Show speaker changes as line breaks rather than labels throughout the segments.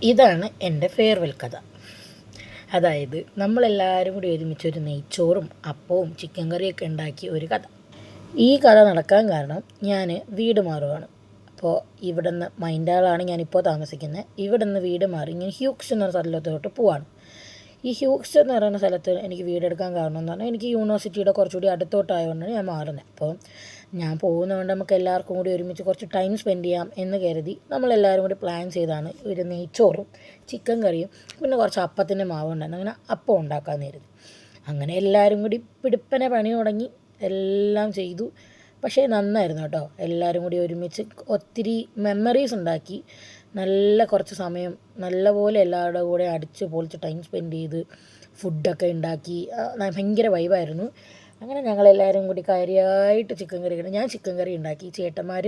ഇതാണ് എൻ്റെ ഫെയർവെൽ കഥ. അതായത് നമ്മളെല്ലാവരും കൂടി ഒരുമിച്ചൊരു നെയ്ച്ചോറും അപ്പവും ചിക്കൻ കറിയൊക്കെ ഉണ്ടാക്കിയ ഒരു കഥ. ഈ കഥ നടക്കാൻ കാരണം ഞാൻ വീട് മാറുകയാണ്. അപ്പോൾ ഇവിടെ നിന്ന് മൈൻഡാളാണ് ഞാനിപ്പോൾ താമസിക്കുന്നത്. ഇവിടെ നിന്ന് വീട് മാറി ഞാൻ ഹ്യൂക്സ് എന്ന സ്ഥലത്തോട്ട് പോവാണ്. ഈ ഹ്യൂക്സ് എന്ന് പറയുന്ന സ്ഥലത്ത് എനിക്ക് വീടെടുക്കാൻ കാരണം എന്ന് പറഞ്ഞാൽ എനിക്ക് യൂണിവേഴ്സിറ്റിയുടെ കുറച്ചുകൂടി അടുത്തോട്ടായതുകൊണ്ടാണ് ഞാൻ മാറുന്നത്. അപ്പോൾ ഞാൻ പോകുന്നതുകൊണ്ട് നമുക്ക് എല്ലാവർക്കും കൂടി ഒരുമിച്ച് കുറച്ച് ടൈം സ്പെൻഡ് ചെയ്യാം എന്ന് കരുതി നമ്മളെല്ലാവരും കൂടി പ്ലാൻ ചെയ്താണ് ഒരു നെയ്ച്ചോറും ചിക്കൻ കറിയും പിന്നെ കുറച്ച് അപ്പത്തിൻ്റെ മാവ് ഉണ്ടായിരുന്നു, അങ്ങനെ അപ്പം ഉണ്ടാക്കാമെന്ന് കരുതി. അങ്ങനെ എല്ലാവരും കൂടി പിടിപ്പനെ പണി തുടങ്ങി, എല്ലാം ചെയ്തു. പക്ഷേ നന്നായിരുന്നു കേട്ടോ. എല്ലാവരും കൂടി ഒരുമിച്ച് ഒത്തിരി മെമ്മറീസ് ഉണ്ടാക്കി. നല്ല കുറച്ച് സമയം നല്ലപോലെ എല്ലാവരുടെ കൂടെ അടിച്ച് പൊളിച്ച് ടൈം സ്പെൻഡ് ചെയ്ത് ഫുഡൊക്കെ ഉണ്ടാക്കി ഭയങ്കര വൈബായിരുന്നു. അങ്ങനെ ഞങ്ങളെല്ലാവരും കൂടി കാര്യമായിട്ട് ചിക്കൻ കറി ഞാൻ ചിക്കൻ കറി ഉണ്ടാക്കി, ചേട്ടന്മാർ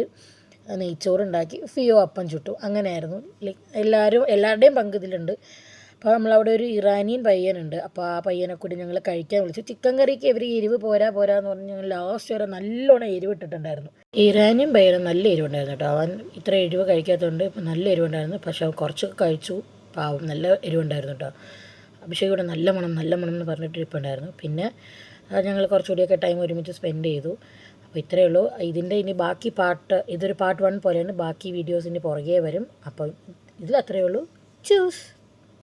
നെയ്ച്ചോറുണ്ടാക്കി, ഫിയോ അപ്പം ചുട്ടു. അങ്ങനെയായിരുന്നു. എല്ലാവരുടെയും പങ്ക് ഇതിലുണ്ട്. അപ്പോൾ നമ്മളവിടെ ഒരു ഇറാനിയൻ പയ്യനുണ്ട്. അപ്പോൾ ആ പയ്യനെ കൂടി ഞങ്ങൾ കഴിക്കാൻ വിളിച്ചു. ചിക്കൻ കറിക്ക് ഇവർ എരിവ് പോരാ എന്ന് പറഞ്ഞ് ഞങ്ങൾ ലാസ്റ്റ് വരെ നല്ലോണം എരിവ് ഇട്ടിട്ടുണ്ടായിരുന്നു. ഇറാനിയൻ പയ്യന് നല്ല എരിവുണ്ടായിരുന്നു കേട്ടോ. അവൻ ഇത്ര എരിവ് കഴിക്കാത്തതുകൊണ്ട് ഇപ്പം നല്ല എരിവുണ്ടായിരുന്നു. പക്ഷെ അവൻ കുറച്ചൊക്കെ കഴിച്ചു. പാവം, നല്ല എരിവുണ്ടായിരുന്നു കേട്ടോ. അഭിഷേക് ഇവിടെ നല്ല മണം എന്ന് പറഞ്ഞിട്ട് ഇരിപ്പുണ്ടായിരുന്നു. പിന്നെ ഞങ്ങൾ കുറച്ചുകൂടിയൊക്കെ ടൈം ഒരുമിച്ച് സ്പെൻഡ് ചെയ്തു. അപ്പോൾ ഇത്രയേ ഉള്ളൂ. ഇതിൻ്റെ ഇനി ബാക്കി ഇതൊരു പാർട്ട് 1 പോലെയാണ്. ബാക്കി വീഡിയോസിൻ്റെ പുറകെ വരും. അപ്പോൾ ഇതിൽ അത്രയേ ഉള്ളൂ. ചൂസ്.